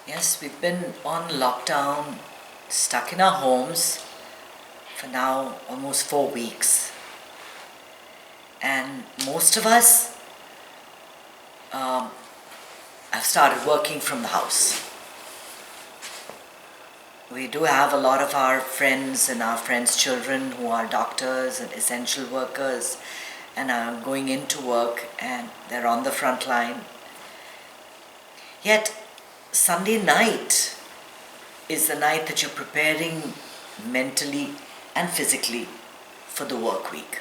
Yes, we've been on lockdown, stuck in our homes for now almost 4 weeks. And most of us have started working from the house. We do have a lot of our friends and our friends' children who are doctors and essential workers and are going into work and they're on the front line. Yet, Sunday night is the night that you're preparing mentally and physically for the work week.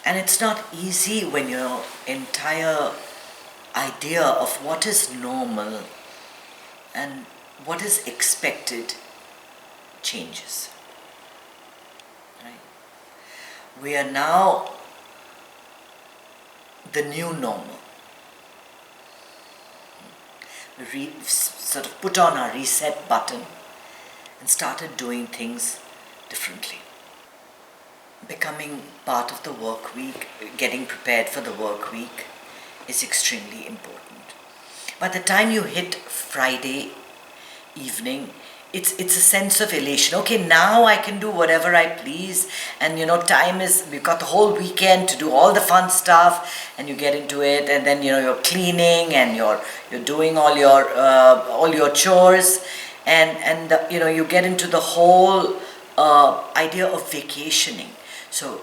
And it's not easy when your entire idea of what is normal and what is expected changes. Right? We are now the new normal. We sort of put on our reset button and started doing things differently. Becoming part of the work week, getting prepared for the work week is extremely important. By the time you hit Friday evening, it's a sense of elation. Okay, now I can do whatever I please, and time is, we've got the whole weekend to do all the fun stuff, and you get into it, and then you're cleaning and you're doing all your chores, and you get into the whole idea of vacationing. So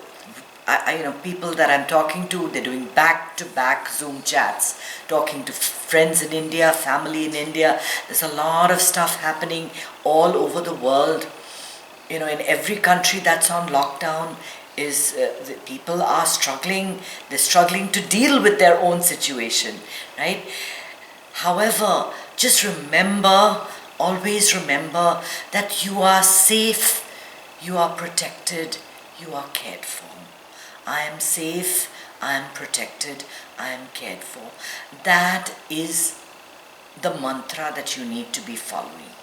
people that I'm talking to, they're doing back-to-back Zoom chats, talking to friends in India, family in India. There's a lot of stuff happening all over the world. In every country that's on lockdown, the people are struggling. They're struggling to deal with their own situation, right? However, just always remember that you are safe, you are protected, you are cared for. I am safe, I am protected, I am cared for. That is the mantra that you need to be following.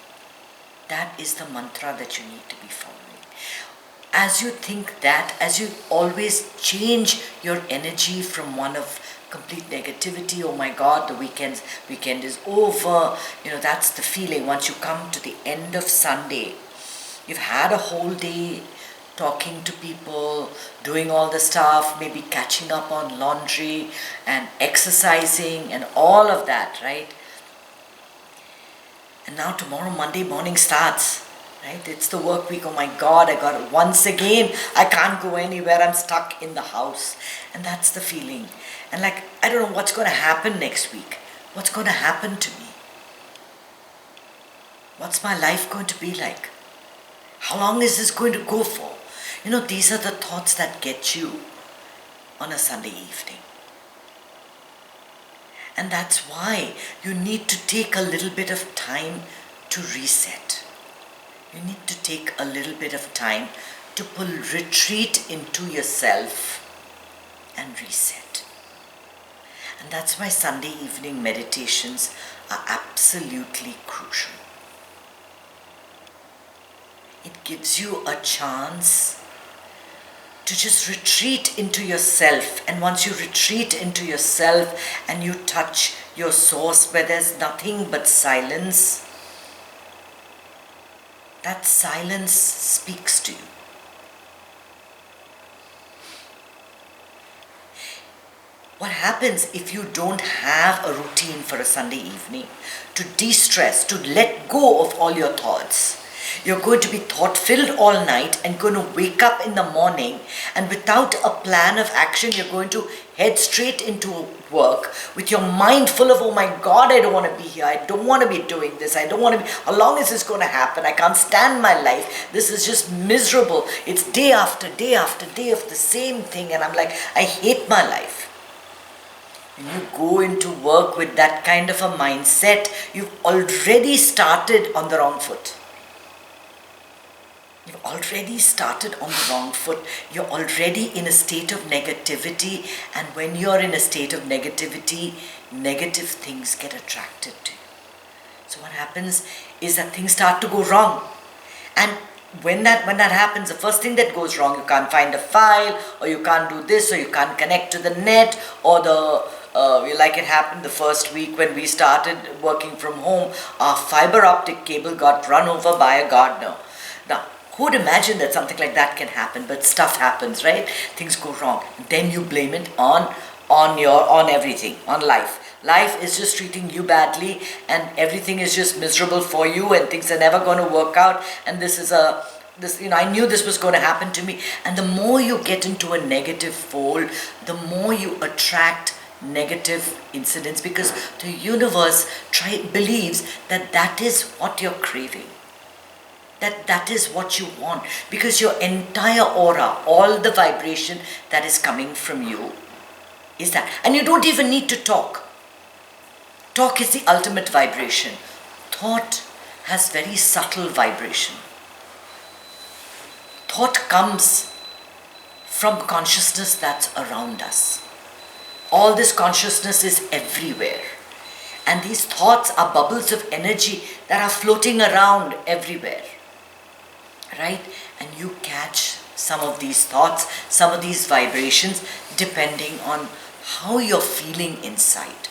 That is the mantra that you need to be following. As you think that, as you always change your energy from one of complete negativity, oh my God, the weekend is over, that's the feeling. Once you come to the end of Sunday, you've had a whole day talking to people, doing all the stuff, maybe catching up on laundry and exercising and all of that, right? And now tomorrow, Monday morning starts, right? It's the work week. Oh my God, once again, I can't go anywhere. I'm stuck in the house. And that's the feeling. And I don't know what's going to happen next week. What's going to happen to me? What's my life going to be like? How long is this going to go for? These are the thoughts that get you on a Sunday evening. And that's why you need to take a little bit of time to reset. You need to take a little bit of time to retreat into yourself and reset. And that's why Sunday evening meditations are absolutely crucial. It gives you a chance to just retreat into yourself. And once you retreat into yourself and you touch your source where there's nothing but silence, that silence speaks to you. What happens if you don't have a routine for a Sunday evening to de-stress, to let go of all your thoughts? You're going to be thought-filled all night and going to wake up in the morning, and without a plan of action, you're going to head straight into work with your mind full of, oh my God, I don't want to be here. I don't want to be doing this. I don't want to be, how long is this going to happen? I can't stand my life. This is just miserable. It's day after day after day of the same thing. And I'm like, I hate my life. When you go into work with that kind of a mindset, you've already started on the wrong foot. You've already started on the wrong foot. You're already in a state of negativity. And when you're in a state of negativity, negative things get attracted to you. So what happens is that things start to go wrong. And when that happens, the first thing that goes wrong, you can't find a file, or you can't do this, or you can't connect to the net, or like it happened the first week when we started working from home, our fiber optic cable got run over by a gardener. Now, who would imagine that something like that can happen? But stuff happens, right? Things go wrong. Then you blame it on everything, on life. Life is just treating you badly, and everything is just miserable for you, and things are never going to work out. And I knew this was going to happen to me. And the more you get into a negative fold, the more you attract negative incidents, because the universe believes that that is what you're craving. That is what you want, because your entire aura, all the vibration that is coming from you is that. And you don't even need to talk. Talk is the ultimate vibration. Thought has very subtle vibration. Thought comes from consciousness that's around us. All this consciousness is everywhere. And these thoughts are bubbles of energy that are floating around everywhere. Right? And you catch some of these thoughts, some of these vibrations, depending on how you're feeling inside.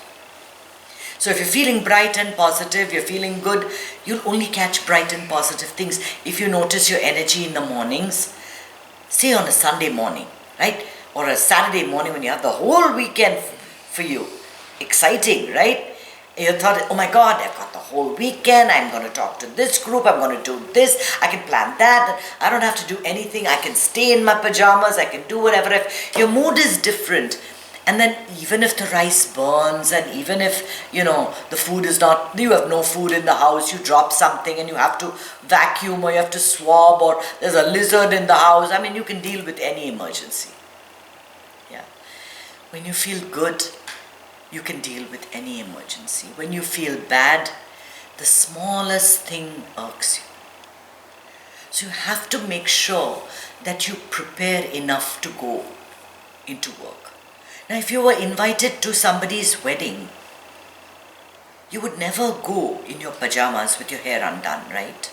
So if you're feeling bright and positive, you're feeling good, you'll only catch bright and positive things. If you notice your energy in the mornings, say on a Sunday morning, right? Or a Saturday morning when you have the whole weekend for you. Exciting, right? You thought, oh my God, I've got the whole weekend, I'm going to talk to this group, I'm going to do this, I can plan that, I don't have to do anything, I can stay in my pajamas, I can do whatever. If your mood is different, and then even if the rice burns, and even if, the food is not, you have no food in the house, you drop something and you have to vacuum, or you have to swab, or there's a lizard in the house, you can deal with any emergency. Yeah. When you feel good, you can deal with any emergency. When you feel bad, the smallest thing irks you. So you have to make sure that you prepare enough to go into work. Now, if you were invited to somebody's wedding, you would never go in your pajamas with your hair undone, right?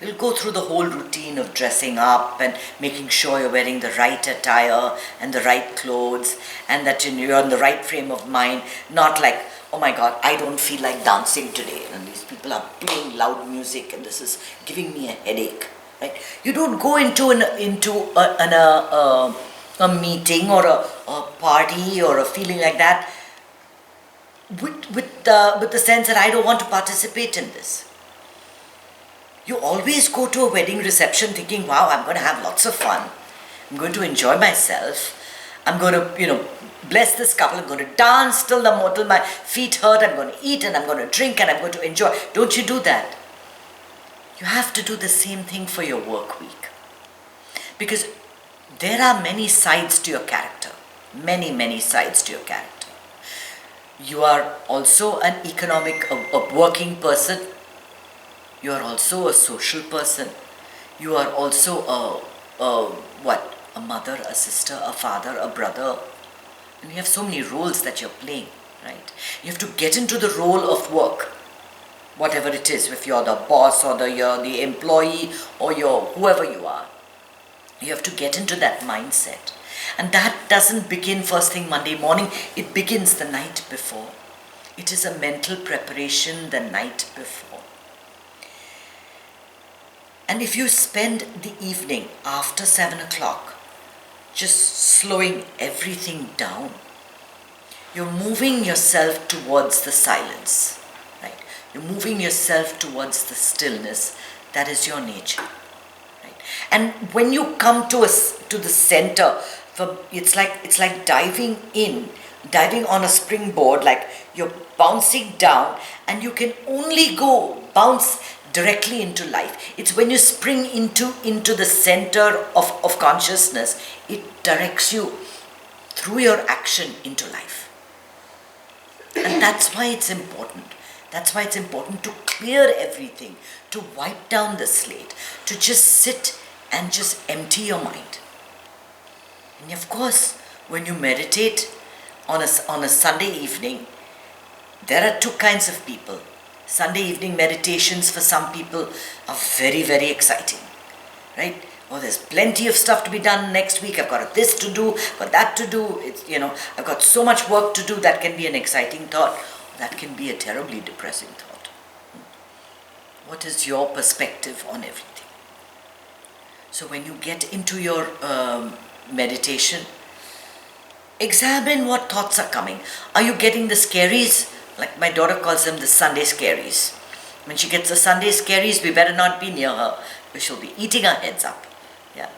You'll go through the whole routine of dressing up and making sure you're wearing the right attire and the right clothes, and that you're in the right frame of mind, not like, oh my God, I don't feel like dancing today, and these people are playing loud music and this is giving me a headache, right? You don't go into a meeting or a party or a feeling like that with the sense that I don't want to participate in this. You always go to a wedding reception thinking, wow, I'm going to have lots of fun. I'm going to enjoy myself. I'm going to, bless this couple. I'm going to dance till my feet hurt. I'm going to eat and I'm going to drink and I'm going to enjoy. Don't you do that? You have to do the same thing for your work week. Because there are many sides to your character. Many, many sides to your character. You are also an a working person. You are also a social person. You are also a mother, a sister, a father, a brother. And you have so many roles that you're playing, right? You have to get into the role of work, whatever it is, if you're the boss or you're the employee or you're whoever you are. You have to get into that mindset. And that doesn't begin first thing Monday morning. It begins the night before. It is a mental preparation the night before. And if you spend the evening after 7 o'clock just slowing everything down, you're moving yourself towards the silence, right? You're moving yourself towards the stillness. That is your nature, right? And when you come to the center, it's like diving on a springboard, like you're bouncing down, and you can only bounce directly into life. It's when you spring into the center of consciousness, it directs you through your action into life. And that's why it's important. That's why it's important to clear everything, to wipe down the slate, to just sit and just empty your mind. And of course, when you meditate on a Sunday evening, there are two kinds of people. Sunday evening meditations for some people are very, very exciting, right? Oh, there's plenty of stuff to be done next week. I've got this to do, got that to do. I've got so much work to do. That can be an exciting thought. That can be a terribly depressing thought. What is your perspective on everything? So when you get into your meditation, examine what thoughts are coming. Are you getting the scaries? Like my daughter calls them the Sunday Scaries. When she gets the Sunday Scaries, we better not be near her, because she'll be eating our heads up. Yeah.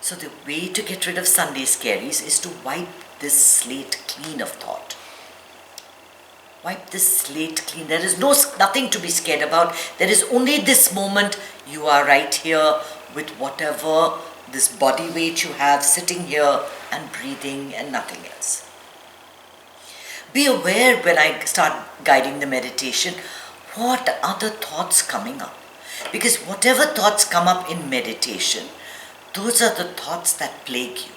So the way to get rid of Sunday Scaries is to wipe this slate clean of thought. Wipe this slate clean. There is nothing to be scared about. There is only this moment. You are right here with whatever this body weight you have, sitting here and breathing and nothing else. Be aware when I start guiding the meditation, what are the thoughts coming up? Because whatever thoughts come up in meditation, those are the thoughts that plague you.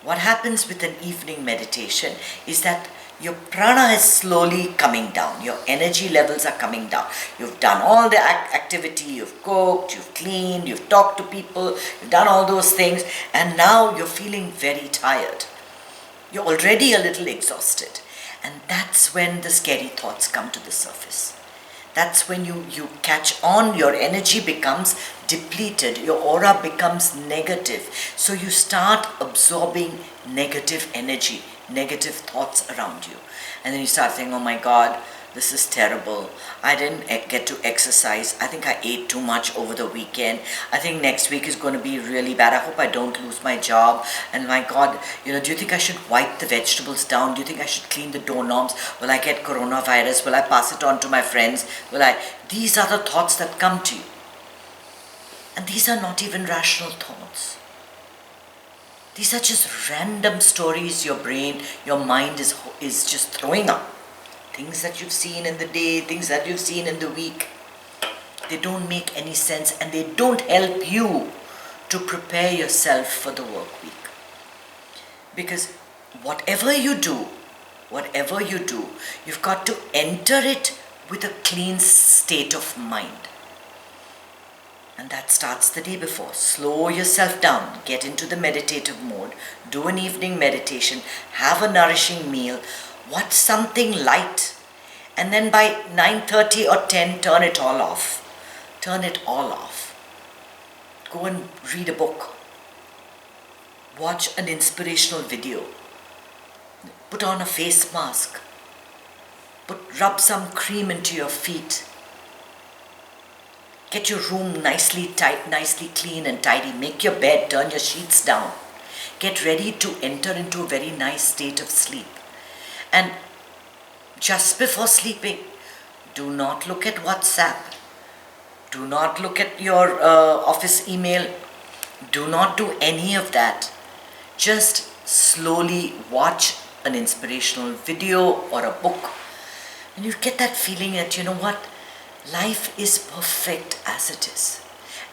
What happens with an evening meditation is that your prana is slowly coming down. Your energy levels are coming down. You've done all the activity, you've cooked, you've cleaned, you've talked to people, you've done all those things, and now you're feeling very tired. You're already a little exhausted. And that's when the scary thoughts come to the surface. That's when you catch on, your energy becomes depleted, your aura becomes negative. So you start absorbing negative energy, negative thoughts around you. And then you start saying, oh my God, this is terrible. I didn't get to exercise. I think I ate too much over the weekend. I think next week is going to be really bad. I hope I don't lose my job. And my God, do you think I should wipe the vegetables down? Do you think I should clean the doorknobs? Will I get coronavirus? Will I pass it on to my friends? These are the thoughts that come to you. And these are not even rational thoughts. These are just random stories your brain, your mind is just throwing up. Things that you've seen in the day, things that you've seen in the week. They don't make any sense and they don't help you to prepare yourself for the work week. Because whatever you do, you've got to enter it with a clean state of mind. And that starts the day before. Slow yourself down, get into the meditative mode, do an evening meditation, have a nourishing meal, watch something light, and then by 9:30 or 10, turn it all off. Turn it all off. Go and read a book. Watch an inspirational video. Put on a face mask. Rub some cream into your feet. Get your room nicely tight, nicely clean and tidy. Make your bed, turn your sheets down. Get ready to enter into a very nice state of sleep. And just before sleeping, do not look at WhatsApp. Do not look at your office email. Do not do any of that. Just slowly watch an inspirational video or a book. And you get that feeling that, you know what, life is perfect as it is.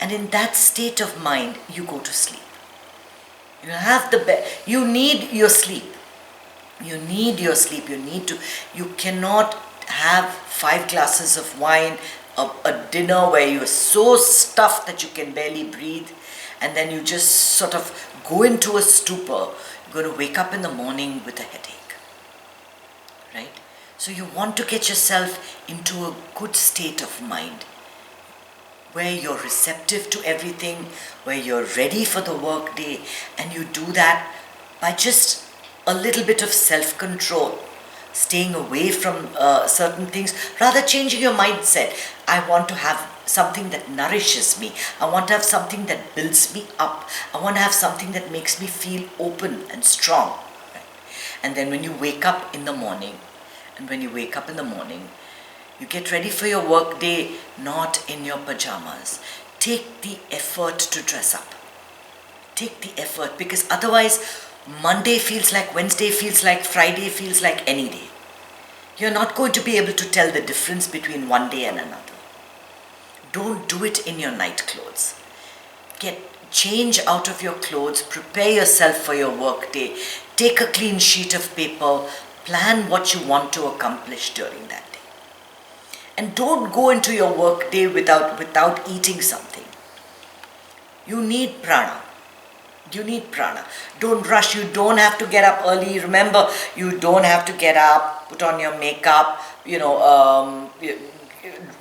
And in that state of mind, you go to sleep. You have you need your sleep. You need your sleep. You cannot have 5 glasses of wine, a dinner where you're so stuffed that you can barely breathe, and then you just sort of go into a stupor. You're going to wake up in the morning with a headache, right? So you want to get yourself into a good state of mind, where you're receptive to everything, where you're ready for the work day, and you do that by just a little bit of self-control, staying away from certain things, rather changing your mindset. I want to have something that nourishes me. I want to have something that builds me up. I want to have something that makes me feel open and strong. Right? And then when you wake up in the morning, you get ready for your work day, not in your pajamas. Take the effort to dress up. Take the effort, because otherwise Monday feels like Wednesday, feels like Friday, feels like any day. You're not going to be able to tell the difference between one day and another. Don't do it in your night clothes. Change out of your clothes, prepare yourself for your work day, take a clean sheet of paper, plan what you want to accomplish during that day. And don't go into your work day without eating something. You need prana. You need prana. Don't rush. You don't have to get up early. Remember, you don't have to get up, put on your makeup,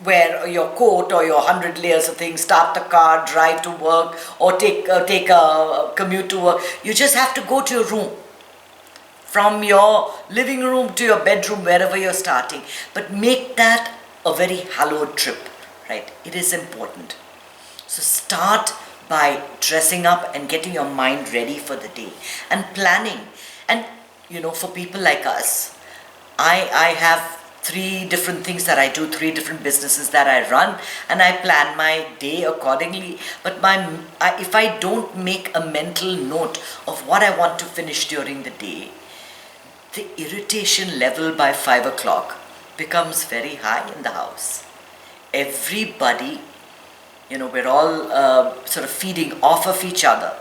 wear your coat or your 100 layers of things, start the car, drive to work, or take a commute to work. You just have to go to your room. From your living room to your bedroom, wherever you're starting. But make that a very hallowed trip, right? It is important. So start by dressing up and getting your mind ready for the day and planning. And for people like us, I have 3 different things that I do, 3 different businesses that I run, and I plan my day accordingly. But if I don't make a mental note of what I want to finish during the day, the irritation level by 5 o'clock becomes very high in the house. Everybody, we're all sort of feeding off of each other.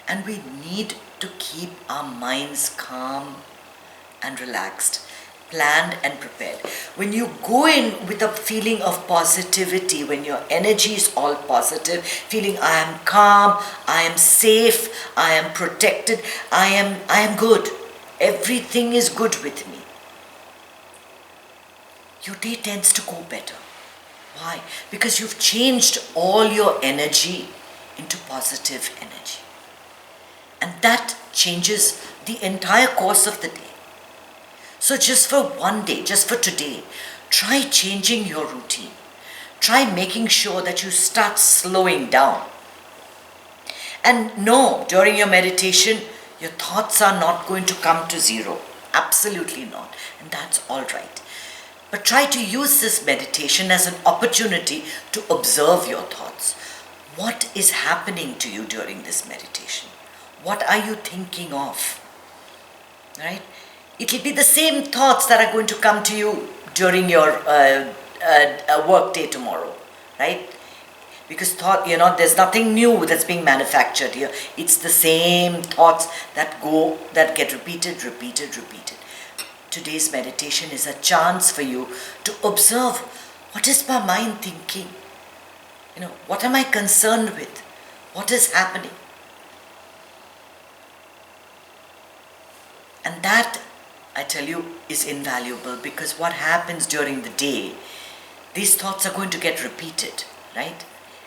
And we need to keep our minds calm and relaxed, planned and prepared. When you go in with a feeling of positivity, when your energy is all positive, feeling I am calm, I am safe, I am protected, I am good. Everything is good with me. Your day tends to go better. Why? Because you've changed all your energy into positive energy. And that changes the entire course of the day. So just for one day, just for today, try changing your routine. Try making sure that you start slowing down. And no, during your meditation, your thoughts are not going to come to zero. Absolutely not. And that's all right. But try to use this meditation as an opportunity to observe your thoughts. What is happening to you during this meditation? What are you thinking of? Right? It will be the same thoughts that are going to come to you during your work day tomorrow. Right? Because there's nothing new that's being manufactured here. It's the same thoughts that get repeated. Today's meditation is a chance for you to observe, what is my mind thinking? What am I concerned with? What is happening? And that, I tell you, is invaluable, because what happens during the day, these thoughts are going to get repeated, right?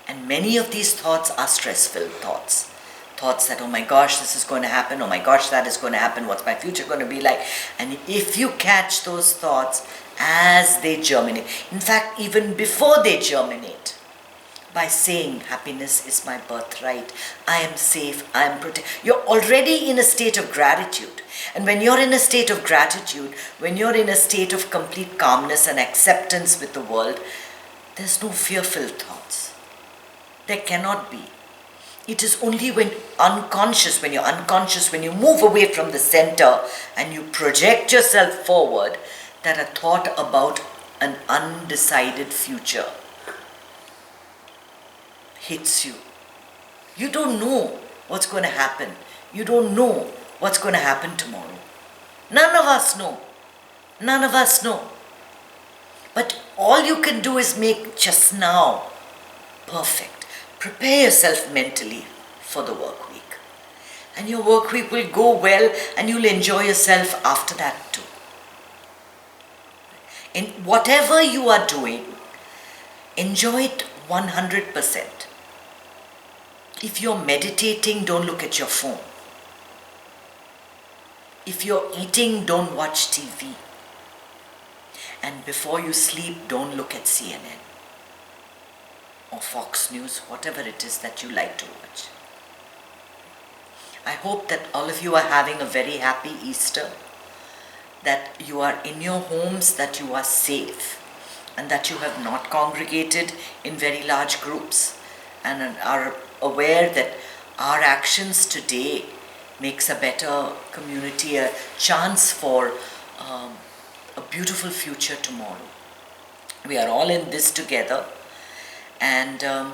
And many of these thoughts are stress-filled thoughts. Thoughts that, oh my gosh, this is going to happen, oh my gosh, that is going to happen, what's my future going to be like? And if you catch those thoughts as they germinate, in fact, even before they germinate, by saying, happiness is my birthright, I am safe, I am protected, you're already in a state of gratitude. And when you're in a state of gratitude, when you're in a state of complete calmness and acceptance with the world, there's no fear-filled thoughts. There cannot be. It is only when you're unconscious, when you move away from the center and you project yourself forward, that a thought about an undecided future hits you. You don't know what's going to happen. You don't know what's going to happen tomorrow. None of us know. None of us know. But all you can do is make just now perfect. Prepare yourself mentally for the work week. And your work week will go well, and you'll enjoy yourself after that too. In whatever you are doing, enjoy it 100%. If you're meditating, don't look at your phone. If you're eating, don't watch TV. And before you sleep, don't look at CNN or Fox News, whatever it is that you like to watch. I hope that all of you are having a very happy Easter, that you are in your homes, that you are safe, and that you have not congregated in very large groups, and are aware that our actions today makes a better community, a chance for a beautiful future tomorrow. We are all in this together, and I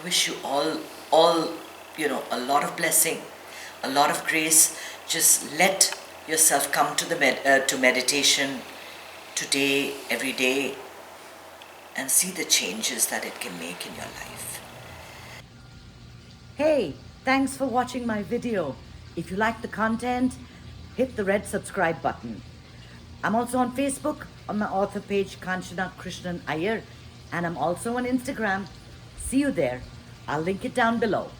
wish you all a lot of blessing, a lot of grace. Just let yourself come to to meditation today, every day, and see the changes that it can make in your life. Hey, thanks for watching my video. If you like the content, hit the red subscribe button. I'm also on Facebook on my author page Kanchana Krishnan Iyer, and I'm also on Instagram. See you there. I'll link it down below.